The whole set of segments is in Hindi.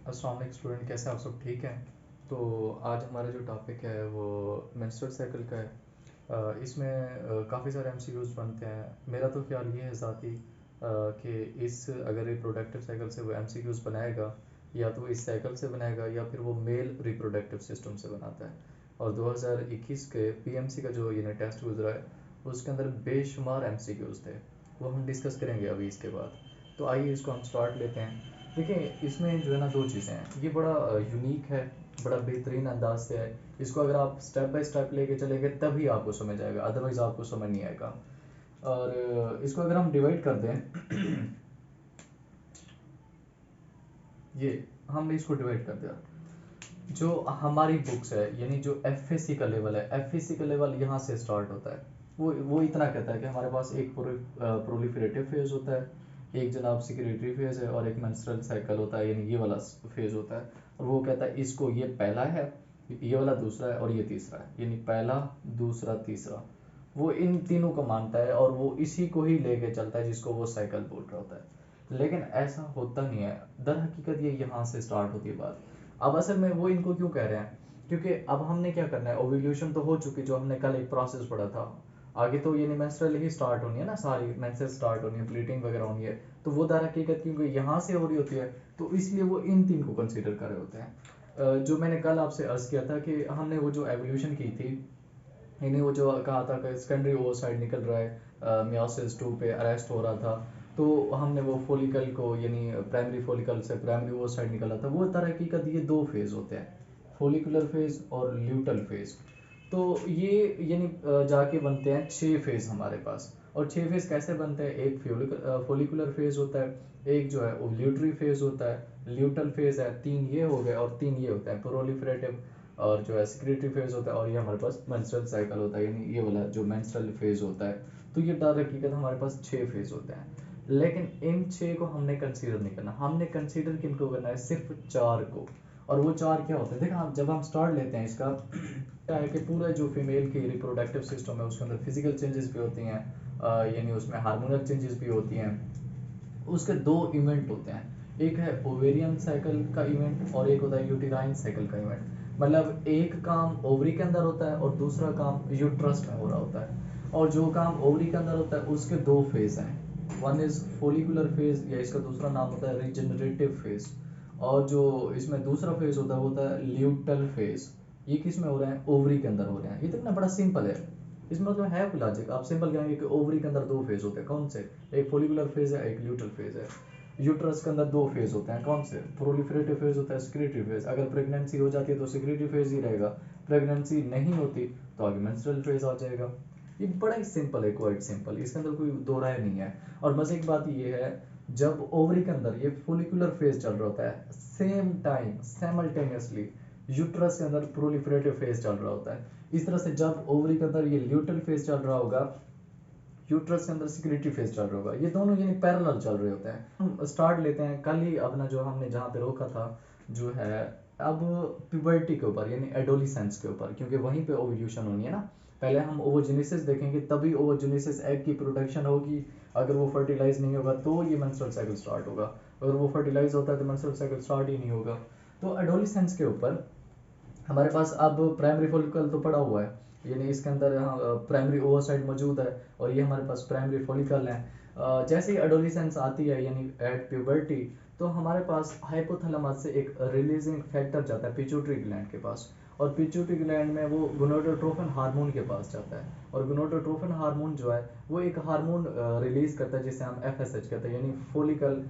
अस्सलाम वालेकुम स्टूडेंट, कैसे हैं आप सब? ठीक हैं? तो आज हमारा जो टॉपिक है वो मेंस्ट्रुअल साइकिल का है। इसमें काफ़ी सारे एमसीक्यूज बनते हैं। मेरा तो ख्याल ये है ज़ाती कि इस अगर रिप्रोडक्टिव साइकिल से वो एमसीक्यूज बनाएगा, या तो इस साइकिल से बनाएगा या फिर वो मेल रिप्रोडक्टिव सिस्टम से बनाता है। और 2021 के पीएमसी का जो यूनिट टेस्ट गुजरा है उसके अंदर बेशुमार एमसीक्यूज थे। वो हम डिस्कस करेंगे अभी इसके बाद। तो आइए इसको हम स्टार्ट लेते हैं। देखिए, इसमें जो है ना दो चीज़ें हैं। ये बड़ा यूनिक है, बड़ा बेहतरीन अंदाज से है। इसको अगर आप स्टेप बाय स्टेप लेके चलेंगे तभी आपको समझ आएगा, अदरवाइज आपको समझ नहीं आएगा। और इसको अगर हम डिवाइड कर दें ये हमने इसको डिवाइड कर दिया। जो हमारी बुक्स है, यानी जो एफ का लेवल है, एफ का लेवल यहाँ से स्टार्ट होता है। वो इतना कहता है कि हमारे पास एक प्रोलिफरेटिव फेज होता है, एक जनाब सिक्रेटरी फेज है, और एक मेंस्ट्रुअल साइकिल होता है, यानी ये वाला फेज होता है। और वो कहता है इसको ये पहला है, ये वाला दूसरा है, और ये तीसरा है, यानी पहला, दूसरा, तीसरा। वो इन तीनों को मानता है और वो इसी को ही लेके चलता है जिसको वो साइकिल बोल रहा होता है। लेकिन ऐसा होता नहीं है। दर हकीकत ये यहाँ से स्टार्ट होती है बात। अब असल में वो इनको क्यों कह रहे हैं? क्योंकि अब हमने क्या करना है, ओव्यूलेशन तो हो चुकी, जो हमने कल एक प्रोसेस पढ़ा था। आगे तो ये मेंस्ट्रुअल ही स्टार्ट होनी है ना, सारी मेंसेस स्टार्ट होनी है, ब्लीडिंग वगैरह होनी है। तो वो दर हकीकत क्योंकि यहाँ से हो रही होती है, तो इसलिए वो इन तीन को कंसीडर कर रहे होते हैं। जो मैंने कल आपसे अर्ज किया था कि हमने वो जो एवोल्यूशन की थी, इन्हें वो जो कहा था कि सेकेंडरी ओवरसाइड निकल रहा है, मियोसिस 2 पे अरेस्ट हो रहा था। तो हमने वो फोलिकल को, यानी प्राइमरी फोलिकल से प्राइमरी ओवरसाइड निकला था। वो तरह की ये दो फेज होते हैं, फोलिकुलर फेज और ल्यूटल फेज। तो ये यानी जाके बनते हैं 6 फेज हमारे पास। और 6 फेज कैसे बनते हैं? एक फोलिकुलर फेज होता है, एक जो है वो ल्यूटरी फेज होता है, ल्यूटल फेज है, 3 ये हो गए, और 3 ये होता है प्रोलिफरेटिव, और जो है सिक्रेटरी फेज होता है, और ये हमारे पास मेंस्ट्रुअल साइकिल होता है, यानी ये वाला जो मेंस्ट्रुअल फेज होता है। तो ये दर हकीकत हमारे पास 6 फेज होते हैं। लेकिन इन 6 को हमने कंसीडर नहीं करना। हमने कंसीडर किनको करना है? सिर्फ 4 को। और वो 4 क्या होते हैं? देखा, हम जब हम स्टार्ट लेते हैं इसका, क्या है कि पूरा जो फीमेल की रिप्रोडक्टिव सिस्टम है उसके अंदर फिजिकल चेंजेस भी होती हैं, यानी उसमें हार्मोनल चेंजेस भी होती हैं। उसके दो इवेंट होते हैं, एक है ओवेरियन साइकिल का इवेंट और एक होता है यूटेराइन साइकिल का इवेंट। मतलब एक काम ओवरी के अंदर होता है और दूसरा काम यूट्रस में हो रहा होता है। और जो काम ओवरी के अंदर होता है उसके दो फेज हैं, वन इज फोलिकुलर फेज, या इसका दूसरा नाम होता है रिजेनरेटिव फेज। और जो इसमें दूसरा फेज होता है वो होता है ल्यूटल फेज। ये किस में हो रहे हैं? ओवरी के अंदर हो रहे हैं। ये तो ना बड़ा सिंपल है। इसमें मतलब है कोई लॉजिक? आप सिंपल कहेंगे कि ओवरी के अंदर दो फेज होते हैं, कौन से? एक फोलिकुलर फेज है, एक ल्यूटल फेज है। यूट्रस के अंदर दो फेज होते हैं, कौन से? प्रोलिफरेटिव फेज होता है, सिक्रेटरी फेज। अगर प्रेगनेंसी हो जाती है तो सिक्रेटरी फेज ही रहेगा, प्रेगनेंसी नहीं होती तो आगे मेंस्ट्रुअल फेज आ जाएगा। ये बड़ा ही सिंपल है, क्वाइट सिंपल, इसके अंदर कोई दो राय नहीं है। और मजे की बात ये है, जब ओवरी के अंदर ये फोलिकुलर फेज चल रहा होता है, सेम टाइम साइमल्टेनियसली यूट्रस के अंदर प्रोलिफरेटिव फेज चल रहा होता है। इस तरह से जब ओवरी के अंदर ये ल्यूटल फेज चल रहा होगा, यूट्रस के अंदर सिक्रेटरी फेज चल रहा होगा, ये दोनों यानी पैरेलल चल रहे होते हैं। हम स्टार्ट लेते हैं कल ही अपना, जो हमने जहाँ पे रोका था, जो है अब प्यूबर्टी के ऊपर, यानी एडोलिसेंस के ऊपर, क्योंकि वहीं पे ओव्यूलेशन होनी है ना। पहले हम ओवोजेनेसिस देखेंगे, तभी ओवोजेनेसिस एग की प्रोडक्शन होगी। अगर वो फर्टिलाइज नहीं होगा तो ये मेंस्ट्रुअल साइकिल स्टार्ट होगा। अगर वो फर्टिलाइज होता है तो मेंस्ट्रुअल साइकिल स्टार्ट ही नहीं होगा। तो एडोलिसेंस के ऊपर हमारे पास अब प्राइमरी फॉलिकल तो पड़ा हुआ है, यानी इसके अंदर प्राइमरी ओवरसाइड मौजूद है, और ये हमारे पास प्राइमरी फॉलिकल है। जैसे ही एडोलिसेंस आती है, यानी एट प्यूबर्टी, तो हमारे पास हाइपोथैलेमस से एक रिलीजिंग फैक्टर जाता है पिट्यूटरी ग्लैंड के पास। और पिट्यूटरी ग्लैंड में वो गोनाडोट्रोपिन हार्मोन के पास जाता है। और गोनाडोट्रोपिन हार्मोन जो है वो एक हार्मोन रिलीज करता है जिसे हम एफएसएच कहते हैं, यानी फोलिकल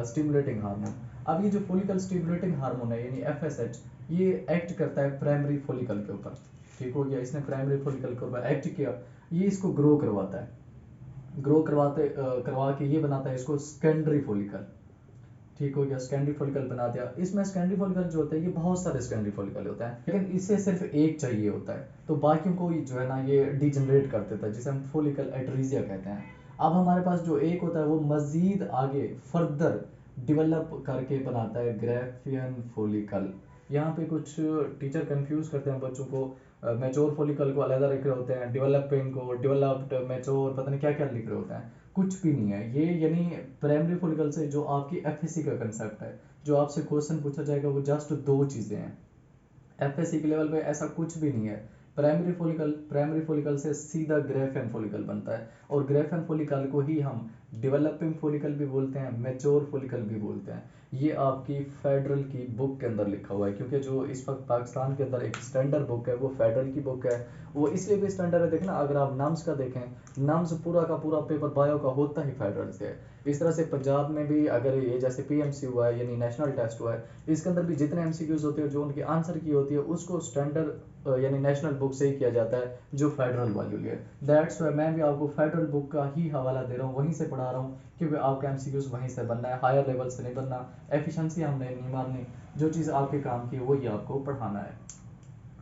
स्टिमुलेटिंग हार्मोन। अब ये जो फोलिकल स्टिमुलेटिंग हार्मोन है, यानी एफएसएच, ये एक्ट करता है प्राइमरी फोलिकल के ऊपर। ठीक हो गया, इसने प्राइमरी फोलिकल के ऊपर एक्ट किया, ये इसको ग्रो करवाता है। ग्रो करवा के ये बनाता है इसको सेकेंडरी फोलिकल। ठीक हो गया, सेकेंडरी फोलिकल बना दिया। इसमें सेकेंडरी फोलिकल जो होता है, ये बहुत सारे सेकेंडरी फोलिकल होते हैं, लेकिन इसे सिर्फ एक चाहिए होता है, तो बाकियों को जो है ना ये डिजनरेट कर देता है, जिसे हम फोलिकल एट्रीजिया कहते हैं। अब हमारे पास जो एक होता है वो मजीद आगे फर्दर डिवेलप करके बनाता है ग्रेफियन फोलिकल। यहाँ पे कुछ टीचर कंफ्यूज करते हैं बच्चों को, मैच्योर फोलिकल को अलग रख रहे होते हैं, डेवलपिंग को डेवलप्ड, मैच्योर, पता नहीं क्या क्या लिख रहे होते हैं। कुछ भी नहीं है ये, यानी प्राइमरी फोलिकल से जो आपकी एफएससी का कंसेप्ट है, जो आपसे क्वेश्चन पूछा जाएगा वो जस्ट दो चीज़ें हैं। एफएससी के लेवल पे ऐसा कुछ भी नहीं है। प्राइमरी फॉलिकल से सीधा ग्रेफेन फॉलिकल बनता है, और ग्रेफेन फॉलिकल को ही हम डेवलपिंग फॉलिकल भी बोलते हैं, मैच्योर फॉलिकल भी बोलते हैं। ये आपकी फेडरल की बुक के अंदर लिखा हुआ है, क्योंकि जो इस वक्त पाकिस्तान के अंदर एक स्टैंडर्ड बुक है वो फेडरल की बुक है। वो इसलिए भी स्टैंडर्ड है, देखना अगर आप नम्स का देखें, नम्स पूरा का पूरा पेपर बायो का होता ही फेडरल से है। इस तरह से पंजाब में भी अगर ये जैसे पीएमसी हुआ है यानी नेशनल टेस्ट हुआ है, इसके अंदर भी जितने एमसीक्यूज होते हैं जो उनके आंसर की होती है उसको स्टैंडर्ड यानी नेशनल बुक से ही किया जाता है जो फेडरल वाली है। दैट्स वाई मैं भी आपको फेडरल बुक का ही हवाला दे रहा हूँ, वहीं से पढ़ा रहा हूँ, क्योंकि आपका एमसीक्यूज वहीं से बनना है, हायर लेवल से नहीं बनना। एफिशिएंसी हमने नहीं मारनी, जो चीज़ आपके काम की है वही आपको पढ़ाना है।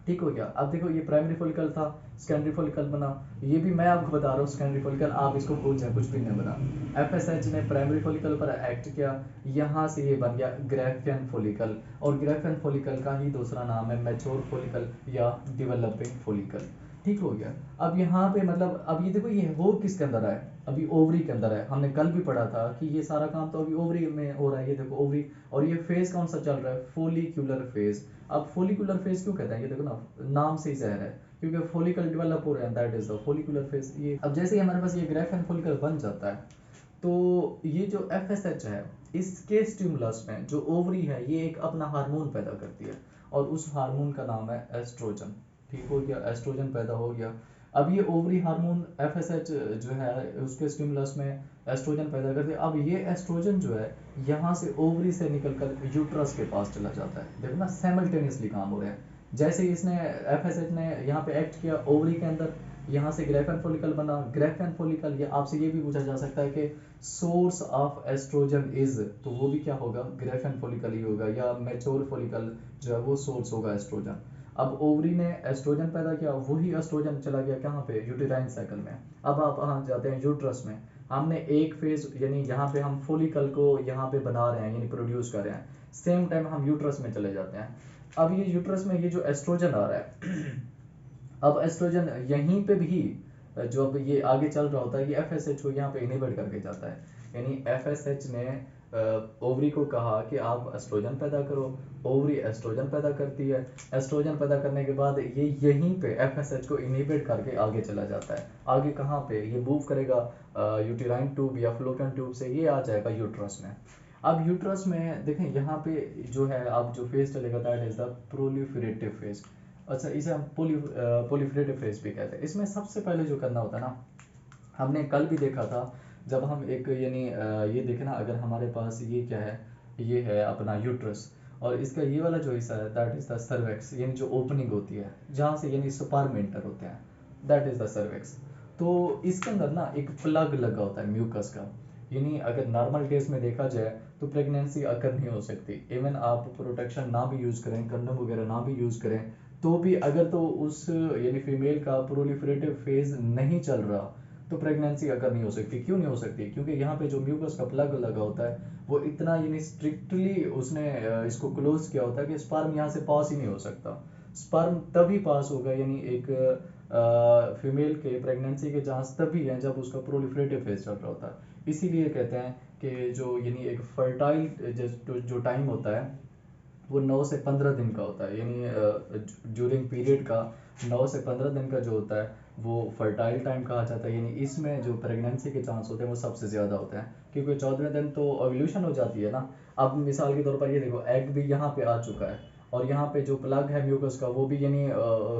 ठीक हो गया। अब देखो ये प्राइमरी फॉलिकल था, सेकेंडरी फॉलिकल बना, ये भी मैं आपको बता रहा हूँ सेकेंडरी फॉलिकल, आप इसको भूल जाए, कुछ भी नहीं बना। एफएसएच ने प्राइमरी फॉलिकल पर एक्ट किया, यहाँ से ये बन गया ग्रेफियन फॉलिकल, और ग्रेफियन फॉलिकल का ही दूसरा नाम है मैच्योर फॉलिकल या डेवलपिंग फॉलिकल। ठीक हो गया। अब यहाँ पे मतलब अब ये देखो ये हो किसके अंदर है, अभी ओवरी के अंदर है। हमने कल भी पढ़ा था कि ये सारा काम तो अभी ओवरी में हो रहा है, ये देखो ओवरी, और ये फेज कौन सा चल रहा है, फोलिकुलर फेज। अब फोलिकुलर फेज क्यों कहते हैं, ये देखो ना नाम से ही जहर है, क्योंकि फोलिकल डेवलप हो रहे हैं, that is the follicular phase. ये अब जैसे ही हमारे पास ये ग्रेफेन फोलिकल बन जाता है, तो ये जो एफएसएच है इसके स्टिमुलस में जो ओवरी है ये एक अपना हार्मोन पैदा करती है, और उस हार्मोन का नाम है एस्ट्रोजन। ठीक हो गया, एस्ट्रोजन पैदा हो गया। अब ये ओवरी हार्मोन एफएसएच जो है उसके स्टिमुलस में एस्ट्रोजन पैदा करते हैं। अब ये एस्ट्रोजन जो है यहाँ से ओवरी से निकलकर यूट्रस के पास चला जाता है। देखो ना साइमल्टेनियसली काम हो रहे हैं। जैसे ही इसने एफएसएच ने यहाँ पे एक्ट किया ओवरी के अंदर, यहाँ से ग्रेफेन फॉलिकल बना। ग्रेफेन फॉलिकल, ये आपसे ये भी पूछा जा सकता है कि सोर्स ऑफ एस्ट्रोजन इज, तो वो भी क्या होगा, ग्रेफेन फॉलिकल ही होगा, या मैच्योर फॉलिकल जो है वो सोर्स होगा एस्ट्रोजन। अब ओवरी ने एस्ट्रोजन पैदा किया, वही एस्ट्रोजन चला गया कहाँ पे, यूटेराइन साइकिल में। अब आप जाते हैं यूट्रस में। हमने एक फेज यानी यहाँ पे हम फॉलिकल को यहाँ पे बना रहे हैं यानी प्रोड्यूस कर रहे हैं, सेम टाइम हम यूट्रस में चले जाते हैं। अब ये यूट्रस में ये जो एस्ट्रोजन आ रहा है अब एस्ट्रोजन यहीं पे भी जो अब ये आगे चल रहा होता है ये एफएसएच को यहाँ पे इनहिबिट करके जाता है। यानी एफएसएच ने ओवरी को कहा कि आप एस्ट्रोजन पैदा करो, ओवरी एस्ट्रोजन पैदा करती है। एस्ट्रोजन पैदा करने के बाद ये यहीं पे एफएसएच को इनहिबिट करके आगे चला जाता है। आगे कहाँ पे ये मूव करेगा, यूटेराइन ट्यूब या फ्लोपियन ट्यूब से ये आ जाएगा यूट्रस में। अब यूट्रस में देखें यहाँ पे जो है अब जो फेज चलेगा that is the proliferative phase. अच्छा, इसे हम प्रोलिफरेटिव फेज भी कहते हैं। इसमें सबसे पहले जो करना होता है ना, हमने कल भी देखा था जब हम एक यानी ये देखना अगर हमारे पास ये क्या है, ये है अपना यूट्रस, और इसका ये वाला जो हिस्सा है दैट इज द सर्वेक्स, यानी जो ओपनिंग होती है जहाँ से यानी स्पर्म एंटर होते हैं, दैट इज द सर्वेक्स। तो इसके अंदर ना एक प्लग लगा होता है म्यूकस का, यानी अगर नॉर्मल केस में देखा जाए तो प्रेगनेंसी अकर नहीं हो सकती। इवन आप प्रोटेक्शन ना भी यूज करें, कंडोम वगैरह ना भी यूज करें, तो भी अगर तो उस यानी फीमेल का प्रोलिफरेटिव फेज नहीं चल रहा तो प्रेगनेंसी अकर नहीं हो सकती। क्यों नहीं हो सकती, क्योंकि यहाँ पे जो म्यूकस का प्लग लगा होता है वो इतना यानी स्ट्रिक्टली उसने इसको क्लोज किया होता है कि स्पर्म यहाँ से पास ही नहीं हो सकता। स्पर्म तभी पास होगा यानी एक फीमेल के प्रेगनेंसी के चांस तभी है जब उसका प्रोलिफरेटिव फेज चल रहा होता है। इसीलिए कहते हैं कि जो यानी एक फर्टाइल जो टाइम होता है वो 9 से 15 दिन का होता है, यानी ड्यूरिंग पीरियड का 9 से 15 दिन का जो होता है वो फर्टाइल टाइम कहा जाता है। यानी इसमें जो प्रेगनेंसी के चांस होते हैं वो सबसे ज़्यादा होते हैं, क्योंकि 14वें दिन तो ओव्यूलेशन हो जाती है ना। अब मिसाल के तौर पर ये देखो एग भी यहाँ पे आ चुका है, और यहाँ पे जो प्लग है म्यूकस का वो भी यानी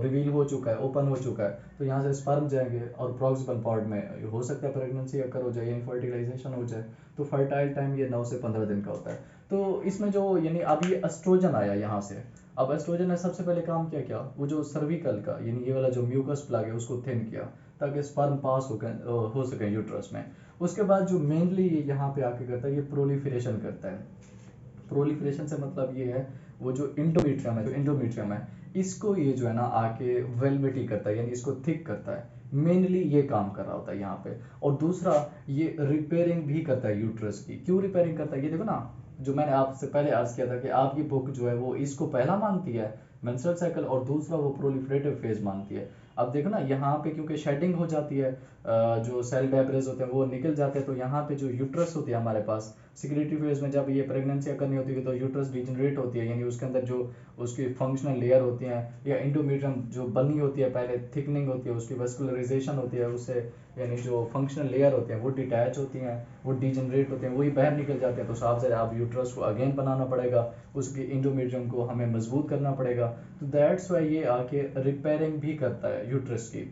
रिवील हो चुका है, ओपन हो चुका है, तो यहाँ से स्पर्म जाएंगे और प्रॉक्सिमल पार्ट में हो सकता है प्रेगनेंसी अकर हो जाए, यानी फर्टिलाइजेशन हो जाए। तो फर्टाइल टाइम ये 9 से 15 दिन का होता है। तो इसमें जो यानी अब ये एस्ट्रोजन आया यहाँ से, अब एस्ट्रोजन ने सबसे पहले काम क्या किया, वो जो सर्विकल का यानी ये वाला जो म्यूकस प्लग है उसको थिन किया ताकि स्पर्म पास हो सके यूट्रस में। उसके बाद जो मेनली ये यहाँ पे आके करता है ये प्रोलिफरेशन करता है। प्रोलिफरेशन से मतलब ये है वो जो इंडोमीट्रियम है इसको ये जो है ना आके वेलवेटी करता है, यानी इसको थिक करता है। मेनली ये काम कर रहा होता है यहाँ पे। और दूसरा ये रिपेयरिंग भी करता है यूट्रस की। क्यों रिपेयरिंग करता है, ये देखो ना जो मैंने आपसे पहले अर्ज किया था कि आपकी बुक जो है वो इसको पहला मानती है, मेंस्ट्रुअल साइकिल, और दूसरा वो प्रोलिफरेटिव फेज मानती है। अब देखो ना यहाँ पे क्योंकि शेडिंग हो जाती है, जो सेल डेब्रिस होते हैं वो निकल जाते हैं, तो यहाँ पे जो यूट्रस होती है हमारे पास सिक्रेटरी फेज में, जब ये प्रेगनेंसी करनी होती है तो यूट्रस डिजनरेट होती है, यानी उसके अंदर जो उसकी फंक्शनल लेयर होती हैं या इंडोमेट्रियम जो बनी होती है पहले, थिकनिंग होती है, उसकी वेस्कुलराइजेशन होती है उससे, यानी जो फंक्शनल लेयर होते हैं वो डिटैच होती हैं, वो डिजनरेट होते हैं, वही बाहर निकल जाते हैं। तो साफ ज़रा अब यूट्रस को अगेन बनाना पड़ेगा, उसकी इंडोमेट्रियम को हमें मजबूत करना पड़ेगा। तो दैट्स वाई ये आके रिपेयरिंग भी करता है यूट्रस की।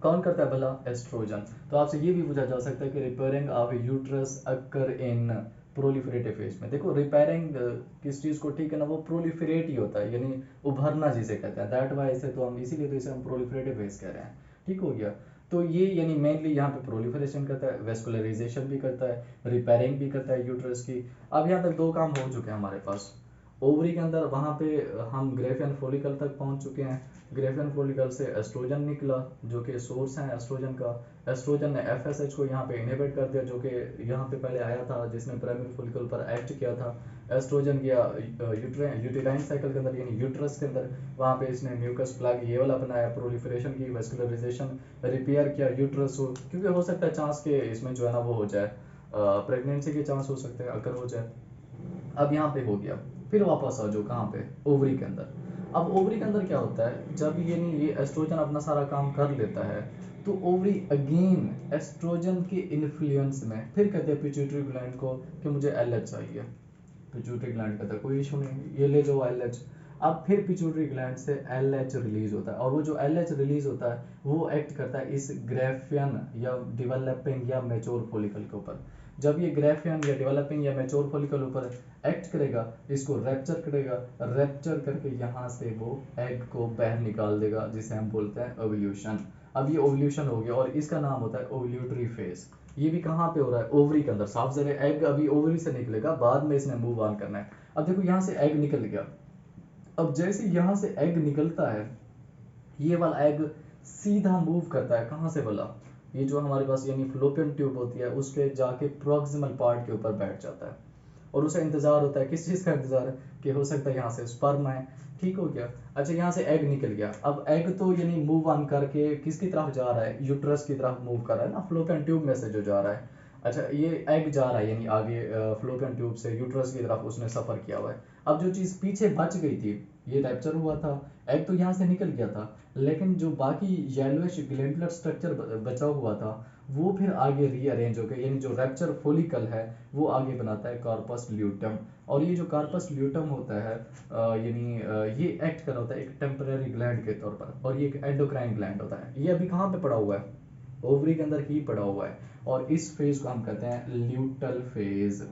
कौन करता है भला? एस्ट्रोजन। तो आपसे ये भी पूछा जा सकता है कि repairing of uterus occur in proliferative phase में। देखो रिपेयरिंग किस चीज को, ठीक है ना, वो प्रोलिफरेट ही होता है, यानी उभरना जिसे कहते हैं, दैट वाई इसे तो हम इसीलिए तो इसे हम प्रोलिफरेटिव फेज कह रहे हैं। ठीक हो गया। तो ये यानी मेनली यहाँ पे प्रोलिफरेशन करता है, वेस्कुलराइजेशन भी करता है, रिपेयरिंग भी करता है यूट्रस की। अब यहाँ तक दो काम हो चुके हैं हमारे पास। ओवरी के अंदर वहाँ पे हम ग्रेफियन फॉलिकल तक पहुँच चुके हैं। ग्रेफियन फॉलिकल से एस्ट्रोजन निकला जो कि सोर्स है एस्ट्रोजन का। एस्ट्रोजन ने एफएसएच को यहाँ पे इनहिबिट कर दिया, जो कि यहाँ पे पहले आया था जिसने प्राइमरी फॉलिकल पर एक्ट किया था। एस्ट्रोजन गया यूटेराइन साइकिल के अंदर यानी यूट्रस के अंदर, वहाँ पे इसने म्यूकस प्लग ये वाला बनाया, प्रोलिफरेशन की, वेस्कुलराइजेशन, रिपेयर किया यूट्रस को, क्योंकि हो सकता है चांस के इसमें जो है ना वो हो जाए, प्रेगनेंसी के चांस हो सकते हैं अगर हो जाए। अब यहाँ पे हो गया। फिर वापस आ जाओ कहाँ पे? ओवरी के अंदर। अब ओवरी के अंदर क्या होता है, जब ये नहीं ये एस्ट्रोजन अपना सारा काम कर लेता है, तो ओवरी अगेन एस्ट्रोजन के इन्फ्लुएंस में फिर कहते हैं पिट्यूटरी ग्लैंड को कि मुझे एलएच चाहिए। पिट्यूटरी ग्लैंड कहता है कोई इशू नहीं, ये ले जाओ एलएच। अब फिर पिट्यूटरी ग्लैंड से एलएच रिलीज होता है, और वो जो एलएच रिलीज होता है वो एक्ट करता है इस ग्रेफियन या डेवलपिंग या मैच्योर फॉलिकल के ऊपर। जब ये ग्रेफियन या डेवलपिंग या मैच्योर फॉलिकल ऊपर एक्ट करेगा, इसको रैप्चर करेगा, रैप्चर करके यहाँ से वो एग को बाहर निकाल देगा, जिसे हम बोलते हैं ओव्यूलेशन। अब ये ओव्यूलेशन हो गया और इसका नाम होता है ओव्यूलेटरी फेज। ये भी कहाँ पे हो रहा है? ओवरी के अंदर। साफ जरे एग अभी ओवरी से निकलेगा, बाद में इसने मूव ऑन करना है। अब देखो यहाँ से एग निकल गया। अब जैसे यहाँ से एग निकलता है, ये वाला एग सीधा मूव करता है कहाँ से बोला? ये जो हमारे पास यानी फ्लोपियन ट्यूब होती है उसके जाके प्रोक्सिमल पार्ट के ऊपर बैठ जाता है, और उसे इंतजार होता है, किस चीज का इंतजार है, कि हो सकता है यहाँ से स्पर्म है। ठीक हो गया। अच्छा यहाँ से एग निकल गया। अब एग तो यानी मूव ऑन करके किसकी तरफ जा रहा है? यूट्रस की तरफ मूव कर रहा है ना, फ्लोपियन ट्यूब में से जो जा रहा है। अच्छा ये एग जा रहा है यानी आगे फ्लोपियन ट्यूब से यूट्रस की तरफ उसने सफर किया हुआ है। अब जो चीज पीछे बच गई थी, ये रैप्चर हुआ था, एग तो यहाँ से निकल गया था, लेकिन जो बाकी येलोइश ग्लैंडुलर स्ट्रक्चर बचा हुआ था वो फिर आगे रीअरेंज हो गया, यानी जो रैप्चर फोलिकल है वो आगे बनाता है कार्पस ल्यूटम। और ये जो कार्पस ल्यूटम होता है यानी ये एक्ट कर रहा होता है एक टेम्पररी ग्लैंड के तौर पर, और ये एक एंडोक्राइन ग्लैंड होता है। ये अभी कहाँ पे पड़ा हुआ है? ओवरी के अंदर ही पड़ा हुआ है, और इस फेज को हम कहते हैं ल्यूटल फेज।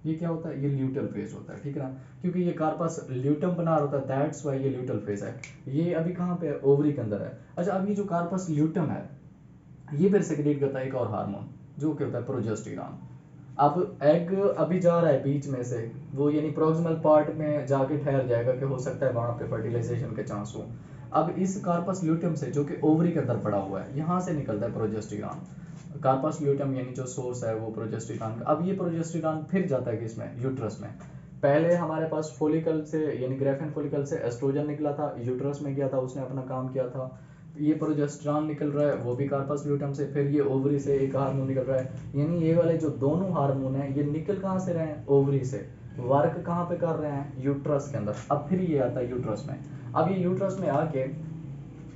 ये क्या होता है? ये ल्यूटल फेज होता है, ठीक है ना, क्योंकि ये कार्पस ल्यूटम बना रहा होता है, दैट्स वाई ये ल्यूटल फेज है। ये अभी कहाँ पे है? ओवरी के अंदर है। अच्छा अब ये जो कार्पस ल्यूटम है ये फिर सेक्रेट करता है एक और हार्मोन जो कि होता है प्रोजेस्टेरॉन। अब एग अभी जा रहा है बीच में से, वो यानी प्रोक्सिमल पार्ट में जाके ठहर जाएगा कि हो सकता है वहां पे फर्टिलाइजेशन के चांस हो। अब इस कार्पस ल्यूटियम से जो कि ओवरी के अंदर पड़ा हुआ है, यहाँ से निकलता है प्रोजेस्टेरॉन। कार्पस ल्यूटियम यानी जो सोर्स है वो प्रोजेस्टेरॉन का। अब ये प्रोजेस्टेरॉन फिर जाता है किसमें? यूट्रस में। पहले हमारे पास फोलिकल से यानी ग्रेफिन फोलिकल से एस्ट्रोजन निकला था, यूट्रस में गया था, उसने अपना काम किया था। ये प्रोजेस्टेरॉन निकल रहा है वो भी कार्पस ल्यूटम से, फिर ये ओवरी से एक हार्मोन निकल रहा है। यानी ये वाले जो दोनों हार्मोन हैं ये निकल कहाँ से रहे हैं? ओवरी से। वर्क कहाँ पे कर रहे हैं? यूट्रस के अंदर। अब फिर ये आता है यूट्रस में। अब ये यूट्रस में आके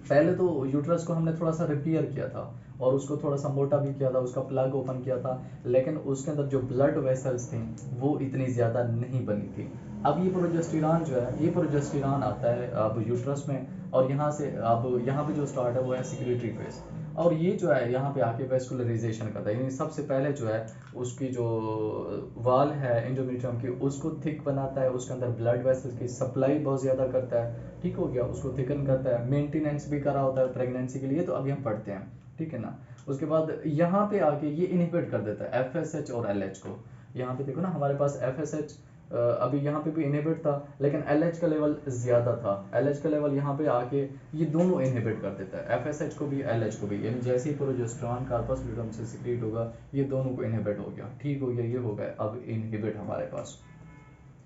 पहले तो यूट्रस को हमने थोड़ा सा रिपेयर किया था और उसको थोड़ा सा मोटा भी किया था, उसका प्लग ओपन किया था, लेकिन उसके अंदर जो ब्लड वेसल्स थी वो इतनी ज़्यादा नहीं बनी थी। अब ये प्रोजेस्टेरॉन जो है, ये प्रोजेस्टेरॉन आता है अब यूट्रस में, और यहाँ से अब यहाँ पे जो स्टार्ट है वो है सिक्रेटरी फेज। और ये जो है यहाँ पे आके वेस्कुलराइजेशन करता है, यानी सबसे पहले जो है उसकी जो वाल है एंडोमेट्रियम की उसको थिक बनाता है, उसके अंदर ब्लड वेसल्स की सप्लाई बहुत ज़्यादा करता है। ठीक हो गया, उसको थिकन करता है, मेंटेनेंस भी करा होता है प्रेगनेंसी के लिए, तो अभी हम पढ़ते हैं, ठीक है ना। उसके बाद यहाँ पे आके ये इनहिबिट कर देता है एफएसएच और एलएच को। यहाँ पे देखो ना हमारे पास एफएसएच अभी यहाँ पे भी इनहिबिट था, लेकिन एलएच का लेवल ज्यादा था। एलएच का लेवल यहाँ पे आके ये दोनों इनहिबिट कर देता है, एफएसएच को भी एलएच को भी, यानी जैसे ही प्रोजेस्टेरॉन कार्पस ल्यूटम से सिक्रीट होगा ये दोनों को इनहिबिट हो गया। ठीक हो गया, ये हो गया अब इनहिबिट हमारे पास।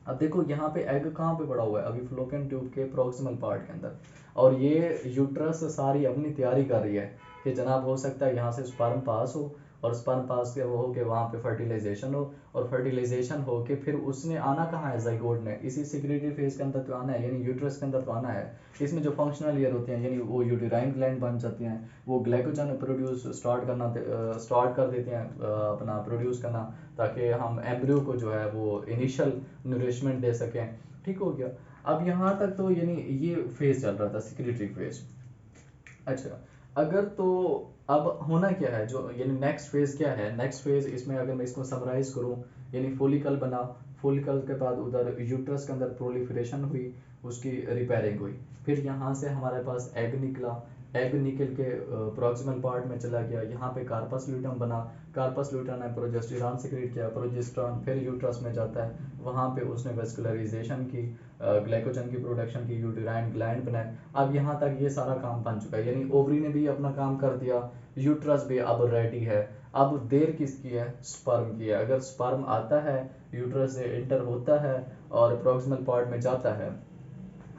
अब देखो यहाँ पे एग कहाँ पे पड़ा हुआ है, अभी फ्लोपियन ट्यूब के प्रोक्सिमल पार्ट के अंदर, और ये यूट्रस सारी अपनी तैयारी कर रही है कि जनाब हो सकता है यहाँ से स्पर्म पास हो, और स्पर्म पास के वो हो के वहाँ पे फर्टिलाइजेशन हो, और फर्टिलाइजेशन हो के फिर उसने आना कहाँ है, जाइगोट ने इसी सिक्रेटरी फेज के अंदर तो आना है, यानी यूट्रस के अंदर तो आना है। इसमें जो फंक्शनल ईयर होती हैं, यानी वो यूटेराइन ग्लैंड बन जाती हैं, वो ग्लाइकोजन प्रोड्यूस स्टार्ट कर देती हैं अपना प्रोड्यूस करना, ताकि हम एम्ब्रियो को जो है वो इनिशियल नरिशमेंट दे सकें। ठीक हो गया। अब यहाँ तक तो यानी ये फेज चल रहा था, सिक्रेटरी फेज। अच्छा, अगर तो अब होना क्या है, जो यानी नेक्स्ट फेज क्या है, नेक्स्ट फेज इसमें अगर मैं इसको समराइज करूं, यानी फोलिकल बना, फोलिकल के बाद उधर यूट्रस के अंदर प्रोलिफरेशन हुई, उसकी रिपेयरिंग हुई, फिर यहाँ से हमारे पास एग निकला, एग निकल के प्रॉक्सिमल पार्ट में चला गया, यहाँ पे कार्पस ल्यूटम बना, कार्पस ल्यूटम ने प्रोजेस्टेरॉन सिक्रेट किया, प्रोजेस्टेरॉन फिर यूट्रस में जाता है, वहाँ पे उसने वेस्कुलराइजेशन की, ग्लाइकोजन की प्रोडक्शन की, यूटेराइन ग्लैंड बनाए। अब यहाँ तक ये सारा काम बन चुका है, यानी ओवरी ने भी अपना काम कर दिया, यूट्रस भी अब रेडी है। अब देर किसकी है, स्पर्म की है। अगर स्पर्म आता है, यूट्रस से एंटर होता है और प्रॉक्सिमल पार्ट में जाता है,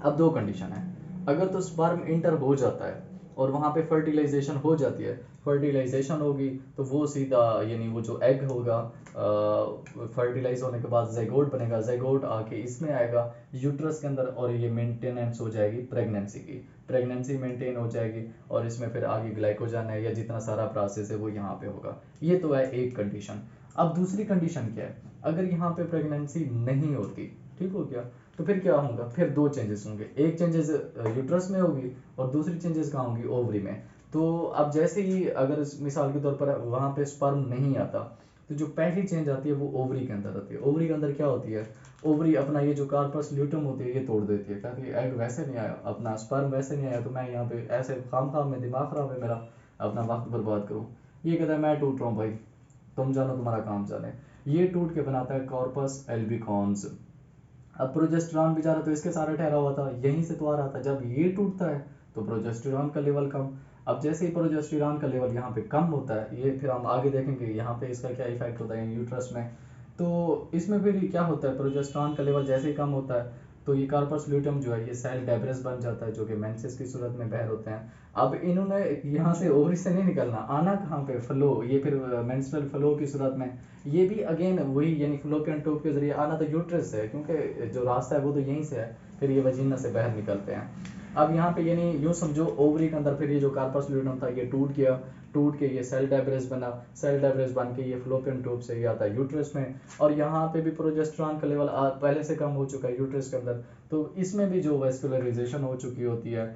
अब दो कंडीशन है, अगर तो स्पर्म इंटर हो जाता है और वहां पे फर्टिलाइजेशन हो जाती है, फर्टिलाइजेशन होगी तो वो सीधा यानी वो जो एग होगा फर्टिलाइज होने के बाद जाइगोट बनेगा, जाइगोट आके इसमें आएगा यूट्रस के अंदर, और ये मेंटेनेंस हो जाएगी प्रेगनेंसी की, प्रेगनेंसी मेंटेन हो जाएगी, और इसमें फिर आगे ग्लाइकोजन है या जितना सारा प्रोसेस है वो यहाँ पे होगा। ये तो है एक कंडीशन। अब दूसरी कंडीशन क्या है, अगर यहाँ पे प्रेगनेंसी नहीं होती, ठीक हो गया, तो फिर क्या होगा, फिर दो चेंजेस होंगे, एक चेंजेस यूट्रस में होगी और दूसरी चेंजेस कहाँ होंगी, ओवरी में। तो अब जैसे ही अगर मिसाल के तौर पर वहां पे स्पर्म नहीं आता, तो जो पहली चेंज आती है वो ओवरी के अंदर आती है। ओवरी के अंदर क्या होती है, ओवरी अपना ये जो कार्पस ल्यूटम होती है ये तोड़ देती है, कहती है एग वैसे नहीं आया, अपना स्पर्म वैसे नहीं आया, तो मैं यहाँ पे ऐसे खाम खाम में दिमाग खराब है मेरा, अपना वक्त बर्बाद करूँ। ये कहता है मैं टूट रहा हूँ भाई, तुम जानो तुम्हारा काम जाने। ये टूट के बनाता है कॉर्पस एल्बिकॉन्स। अब प्रोजेस्टेरॉन बेचारा तो इसके सारा ठहरा हुआ था, यहीं से तो आ रहा था, जब ये टूटता है तो प्रोजेस्टेरॉन का लेवल कम। अब जैसे ही प्रोजेस्टेरॉन का लेवल यहाँ पे कम होता है, ये फिर हम आगे देखेंगे यहाँ पे इसका क्या इफेक्ट होता है यूट्रस में। तो इसमें फिर क्या होता है, प्रोजेस्टेरॉन का लेवल जैसे ही कम होता है, तो ये कार्पस ल्यूटम जो है ये सेल डेब्रेस बन जाता है, जो कि मेंसेस की सूरत में बाहर होते हैं। अब इन्होंने यहाँ से ओवरी से नहीं निकलना, आना कहाँ पे, फ्लो, ये फिर मेंस्ट्रुअल फ्लो की सूरत में, ये भी अगेन वही यानी फ्लोपियन ट्यूब के जरिए आना, तो यूट्रस से है क्योंकि जो रास्ता है वो तो यहीं से है, फिर ये वजीना से बाहर निकलते हैं। अब यहाँ पे यानी यूं समझो ओवरी के अंदर फिर ये जो कार्पस ल्यूटम था ये टूट गया, टूट के ये सेल डेब्रेस बना, सेल डेब्रेस बन के ये फ्लोपियन ट्यूब से ये आता है यूट्रस में, और यहाँ पे भी प्रोजेस्टेरॉन का लेवल पहले से कम हो चुका है यूट्रस के अंदर, तो इसमें भी जो वेस्कुलराइजेशन हो चुकी होती है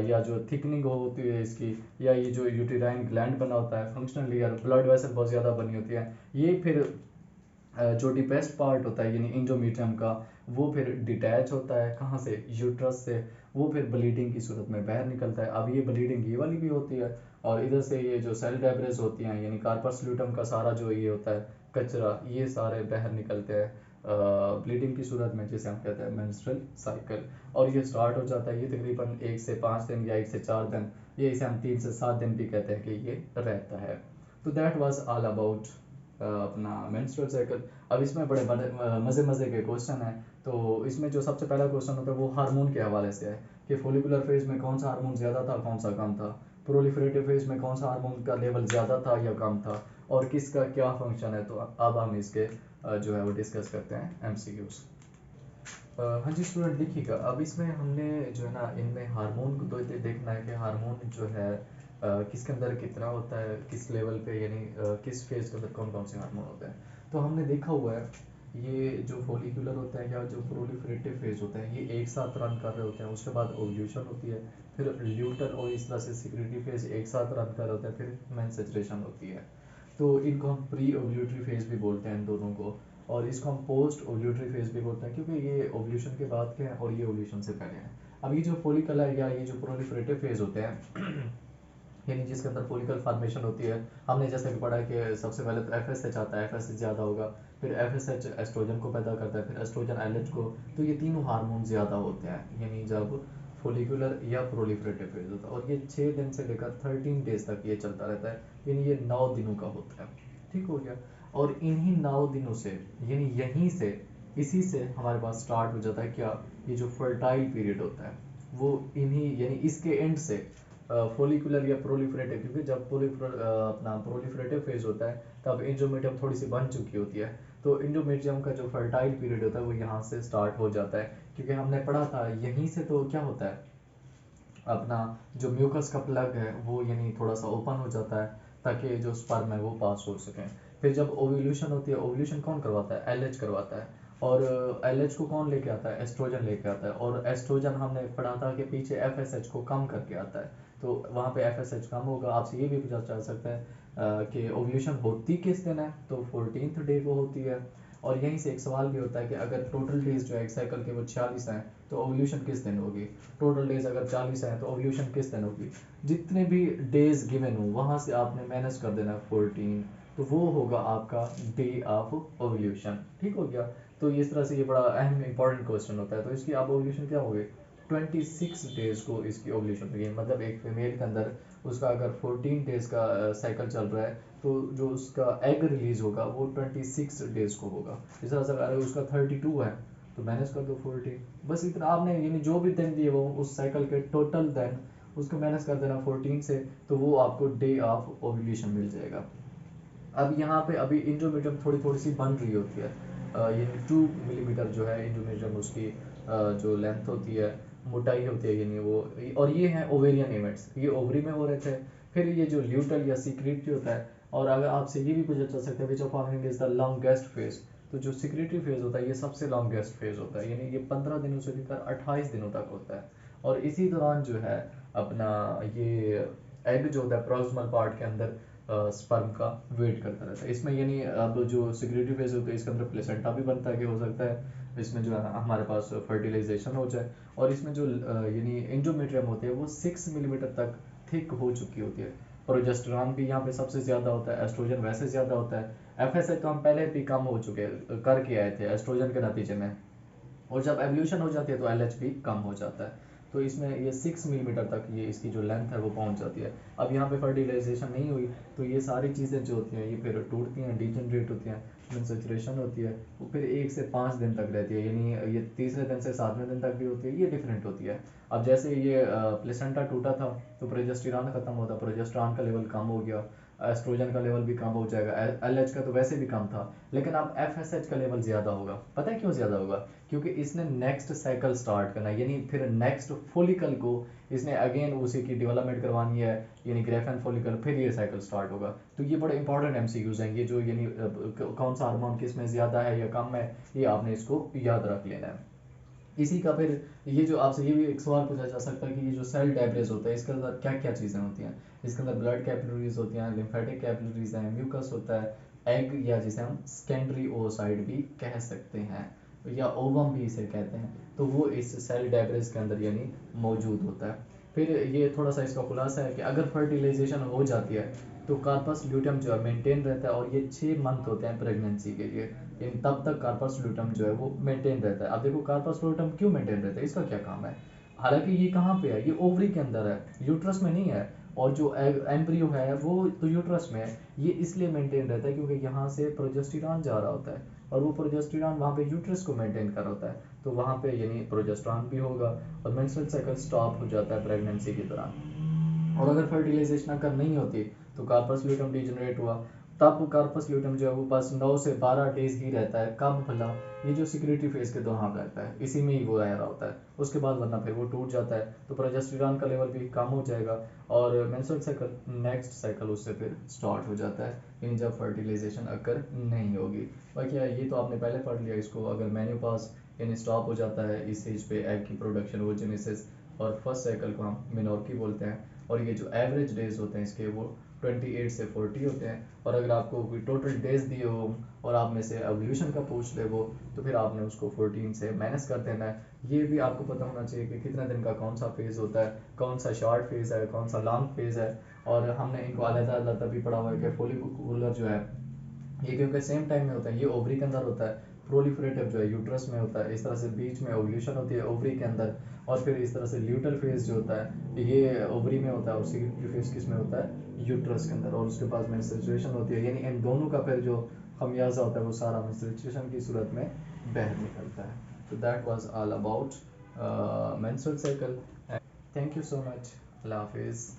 या जो थिकनिंग होती है इसकी, या ये जो यूटेराइन ग्लैंड बना होता है, फंक्शनल लेयर, ब्लड वेसल बहुत ज़्यादा बनी होती है, ये फिर जो डिपेस्ट पार्ट होता है यानी इंडोमीट्रियम का, वो फिर डिटैच होता है कहाँ से, यूट्रस से, वो फिर ब्लीडिंग की सूरत में बाहर निकलता है। अब ये ब्लीडिंग ये वाली भी होती है, और इधर से ये जो सेल डेब्रेस होती हैं यानी कार्पस ल्यूटम का सारा जो ये होता है कचरा, ये सारे बाहर निकलते हैं ब्लीडिंग की सूरत में, जिसे हम कहते हैं मेंस्ट्रुअल साइकिल, और ये स्टार्ट हो जाता है, ये तकरीबन 1 से 5 दिन या 1 से 4 दिन, ये इसे हम 3 से 7 दिन भी कहते हैं कि ये रहता है। तो दैट वाज ऑल अबाउट अपना मेंस्ट्रुअल साइकिल। अब इसमें बड़े बड़े मज़े मज़े के क्वेश्चन हैं। तो इसमें जो सबसे पहला क्वेश्चन होता है वो हार्मोन के हवाले से है कि फोलिकुलर फेज में कौन सा हार्मोन ज़्यादा था, कौन सा कम था, प्रोलिफरेटिव फेज में कौन सा हार्मोन का लेवल ज़्यादा था या कम था, और किसका क्या फंक्शन है। तो अब हम इसके जो है वो डिस्कस करते हैं एमसीक्यूज। हाँ जी स्टूडेंट देखिएगा, अब इसमें हमने जो है ना इनमें हार्मोन को तो देखना है कि हार्मोन जो है किसके अंदर कितना होता है, किस लेवल पे, यानी किस फेज के अंदर कौन कौन से हार्मोन होते हैं। तो हमने देखा हुआ है ये जो फोलिकुलर होता है या जो प्रोलिफरेटिव फेज होता है ये एक साथ रन कर रहे होते हैं, उसके बाद ओव्यूलेशन होती है, फिर ल्यूटन और इस तरह से सिक्रेटरी फेज एक साथ रन कर रहे होते हैं, फिर मेंस्ट्रुएशन होती है। तो इनको हम प्री ओव्यूलेटरी फेज भी बोलते हैं इन दोनों को, और इसको हम पोस्ट ओव्यूलेटरी फेज भी बोलते हैं, क्योंकि ये ओव्यूलेशन के बाद के हैं और ये ओव्यूलेशन से पहले हैं। अब ये जो फोलिकल है या ये जो प्रोलिफरेटिव फेज होते हैं यानी जिसके अंदर फोलिकल फॉर्मेशन होती है, हमने जैसे कि पढ़ा है कि सबसे पहले तो एफएसएच आता है, एफएसएच ज़्यादा होगा, फिर एफएसएच एस्ट्रोजन को पैदा करता है, फिर एस्ट्रोजन एलएच को, तो ये तीनों हार्मोन ज़्यादा होते हैं यानी जब फोलिकुलर या प्रोलिफरेटिव फेज होता है, और ये 6 दिन से लेकर 13 डेज तक ये चलता रहता है, यानी ये 9 दिनों का होता है। ठीक हो गया। और इन्हीं 9 दिनों से यानी यहीं से इसी से हमारे पास स्टार्ट हो जाता है क्या, ये जो फर्टाइल पीरियड होता है वो इन्हीं यानी इसके एंड से फोलिकुलर या प्रोलिफरेटिव, क्योंकि जब अपना प्रोलिफरेटिव फेज होता है तब इंडोमेट्रियम थोड़ी सी बन चुकी होती है, तो इंडोमेट्रियम का जो फर्टाइल पीरियड होता है वो यहाँ से स्टार्ट हो जाता है, क्योंकि हमने पढ़ा था यहीं से तो क्या होता है, अपना जो म्यूकस का प्लग है वो यानी थोड़ा सा ओपन हो जाता है ताकि जो स्पर्म है वो पास हो सके। फिर जब ओव्यूलेशन होती है, ओव्यूलेशन कौन करवाता है, एलएच करवाता है, और एलएच को कौन लेके आता है, एस्ट्रोजन लेके आता है, और एस्ट्रोजन हमने पढ़ा था कि पीछे एफएसएच को कम करके आता है, तो वहाँ पे एफएसएच कम होगा। आपसे ये भी पूछा जा सकता है कि ओव्यूलेशन होती किस दिन है, तो 14th डे को होती है। और यहीं से एक सवाल भी होता है कि अगर टोटल डेज जो है एक साइकिल के वो 46 हैं तो ओव्यूलेशन किस दिन होगी, टोटल डेज अगर 40 हैं तो ओव्यूलेशन किस दिन होगी, जितने भी डेज गिवन हो वहां से आपने माइनस कर देना 14, तो वो होगा आपका डे ऑफ ओव्यूलेशन। ठीक हो गया। तो इस तरह से ये बड़ा अहम इंपॉर्टेंट क्वेश्चन होता है। तो इसकी आप ओव्यूलेशन क्या होगी, 26 डेज को इसकी ओव्यूलेशन होगी, मतलब एक फीमेल के अंदर उसका अगर 14 डेज का साइकिल चल रहा है तो जो उसका एग रिलीज होगा वो 26 डेज को होगा। इस तरह से अगर उसका 32 है तो माइनस कर दो 14, बस इतना आपने यानी जो भी दिन दिए वो उस साइकिल के टोटल दिन उसको माइनस कर देना 14 से, तो वो आपको डे ऑफ ओव्यूलेशन मिल जाएगा। अब यहाँ पे अभी इंडोमेट्रियम थोड़ी थोड़ी सी बन रही होती है, यानी 2 मिलीमीटर जो है इंडोमेट्रियम उसकी जो लेंथ होती है, मोटाई होती है, यानी वो, और ये है ओवेरियन इवेंट्स, ये ओवरी में हो रहे थे। फिर ये जो ल्यूटल या सीक्रेटरी होता है, और अगर आपसे ये भी पूछा जा सकता है which of following is the longest phase, तो जो सिक्रेटरी फेज होता है ये सबसे लॉन्गेस्ट फेज होता है, यानी ये 15 दिनों से लेकर 28 दिनों तक होता है। और इसी दौरान जो है अपना ये एग जो होता है प्रोक्सिमल पार्ट के अंदर स्पर्म का वेट करता रहता है इसमें, यानी अब जो सिक्रेटरी फेज होता है इसके अंदर प्लेसेंटा भी बनता है कि हो सकता है इसमें जो है हमारे पास फर्टिलाइजेशन हो जाए। और इसमें जो यानी इंडोमेट्रियम होती है वो 6 मिलीमीटर तक थिक हो चुकी होती है। प्रोजेस्टेरॉन भी यहाँ पे सबसे ज्यादा होता है, एस्ट्रोजन वैसे ज्यादा होता है, एफएसएच तो हम पहले भी कम हो चुके करके आए थे एस्ट्रोजन के नतीजे में, और जब एवोल्यूशन हो जाती है तो एल भी कम हो जाता है। तो इसमें ये 6 मिलीमीटर तक ये इसकी जो लेंथ है वो पहुंच जाती है। अब यहाँ पे फर्टिलाइजेशन नहीं हुई तो ये सारी चीज़ें जो होती हैं ये फिर टूटती हैं, डिजनरेट होती हैं, सेचुरेशन होती है, वो फिर 1 से 5 दिन तक रहती है, यानी ये तीसरे दिन से 7वें दिन तक भी होती है, ये डिफरेंट होती है। अब जैसे ये प्लेसेंटा टूटा था तो प्रोजेस्टेरॉन खत्म होता, प्रोजेस्टेरॉन का लेवल कम हो गया, एस्ट्रोजन का लेवल भी कम हो जाएगा, एलएच का तो वैसे भी कम था, लेकिन अब एफएसएच का लेवल ज्यादा होगा। पता है क्यों ज्यादा होगा, क्योंकि इसने नेक्स्ट साइकिल स्टार्ट करना है, यानी फिर नेक्स्ट फोलिकल को इसने अगेन उसी की डेवलपमेंट करवानी है, यानी ग्रेफन फोलिकल, फिर ये साइकिल स्टार्ट होगा। तो ये बड़े इंपॉर्टेंट एमसीक्यूज हैं ये, जो यानी कौन सा हार्मोन किस में ज्यादा है या कम है, ये आपने इसको याद रख लेना है। इसी का फिर ये जो आपसे ये भी एक सवाल पूछा जा सकता है कि ये जो सेल डेब्रिस होता है इसके अंदर क्या क्या चीज़ें होती हैं, इसके अंदर ब्लड कैपिलरीज होती हैं, लिम्फेटिक कैपिलरीज हैं, म्यूकस होता है, एग या जिसे हम सेकेंडरी ओसाइड भी कह सकते हैं या ओवम भी इसे कहते हैं, तो वो इस सेल डेब्रिस के अंदर यानी मौजूद होता है। फिर ये थोड़ा सा इसका खुलासा है कि अगर फर्टिलाइजेशन हो जाती है तो कार्पस ल्यूटम जो है मेंटेन रहता है, और ये 6 मंथ होते हैं प्रेगनेंसी के लिए, इन तब तक कार्पस ल्यूटम जो है वो मेंटेन रहता है। अब देखो कार्पस ल्यूटम क्यों मेंटेन रहता है, इसका क्या काम है, हालांकि ये कहाँ पे है, ये ओवरी के अंदर है, यूट्रस में नहीं है, और जो एम्ब्रियो है वो तो यूट्रस में है, ये इसलिए मेंटेन रहता है क्योंकि यहाँ से प्रोजेस्टेरॉन जा रहा होता है, और वो प्रोजेस्टेरॉन वहाँ पे यूट्रस को मेंटेन कर रहा होता है, तो वहाँ पे यानी प्रोजेस्टेरॉन भी होगा, और मेंस्ट्रुअल साइकिल स्टॉप हो जाता है प्रेगनेंसी के दौरान। और अगर फर्टिलाइजेशन अगर नहीं होती तो कार्पस ल्यूटम डिजनरेट हुआ, तब कार्पस ल्यूटम जो है वो बस 9 से 12 डेज ही रहता है, कब भला, ये जो सिक्योरिटी फेज के दौरान रहता है इसी में ही वो रह रहा होता है, उसके बाद वरना फिर वो टूट जाता है, तो प्रोजेस्टेरॉन का लेवल भी कम हो जाएगा, और मेंस्ट्रुअल साइकिल नेक्स्ट साइकिल उससे फिर स्टार्ट हो जाता है, इन जब फर्टिलाइजेशन अगर नहीं होगी। बाकी ये तो आपने पहले पढ़ लिया इसको, अगर मेन्योपॉज यानी स्टॉप हो जाता है इस एज पे एग की प्रोडक्शन ओजेनेसिस, और फर्स्ट साइकिल को हम मेनोर्की बोलते हैं, और ये जो एवरेज डेज होते हैं इसके वो 28 से 40 होते हैं। और अगर आपको कोई टोटल डेज दिए हो और आप में से एवोल्यूशन का पूछ ले वो, तो फिर आपने उसको 14 से माइनस कर देना है। ये भी आपको पता होना चाहिए कि कितने दिन का कौन सा फेज होता है, कौन सा शॉर्ट फेज है, कौन सा लॉन्ग फेज है, और हमने इनको अलग अलग भी पढ़ा हुआ है कि फोलिकुलर जो है ये क्योंकि सेम टाइम में होता है, ये ओवरी के अंदर होता है, प्रोलिफरेटिव जो है यूट्रस में होता है, इस तरह से बीच में ओव्यूलेशन होती है ओवरी के अंदर, और फिर इस तरह से ल्यूटल फेज जो होता है ये ओवरी में होता है, और सिक्रेटरी फेज किस में होता है, यूट्रस के अंदर, और उसके बाद मेंस्ट्रुएशन होती है, यानी इन दोनों का फिर जो खमियाजा होता है वो सारा मेंस्ट्रुएशन की सूरत में बाहर निकलता है. तो that was all about menstrual cycle. Thank you so much. अल्लाह हाफिज़.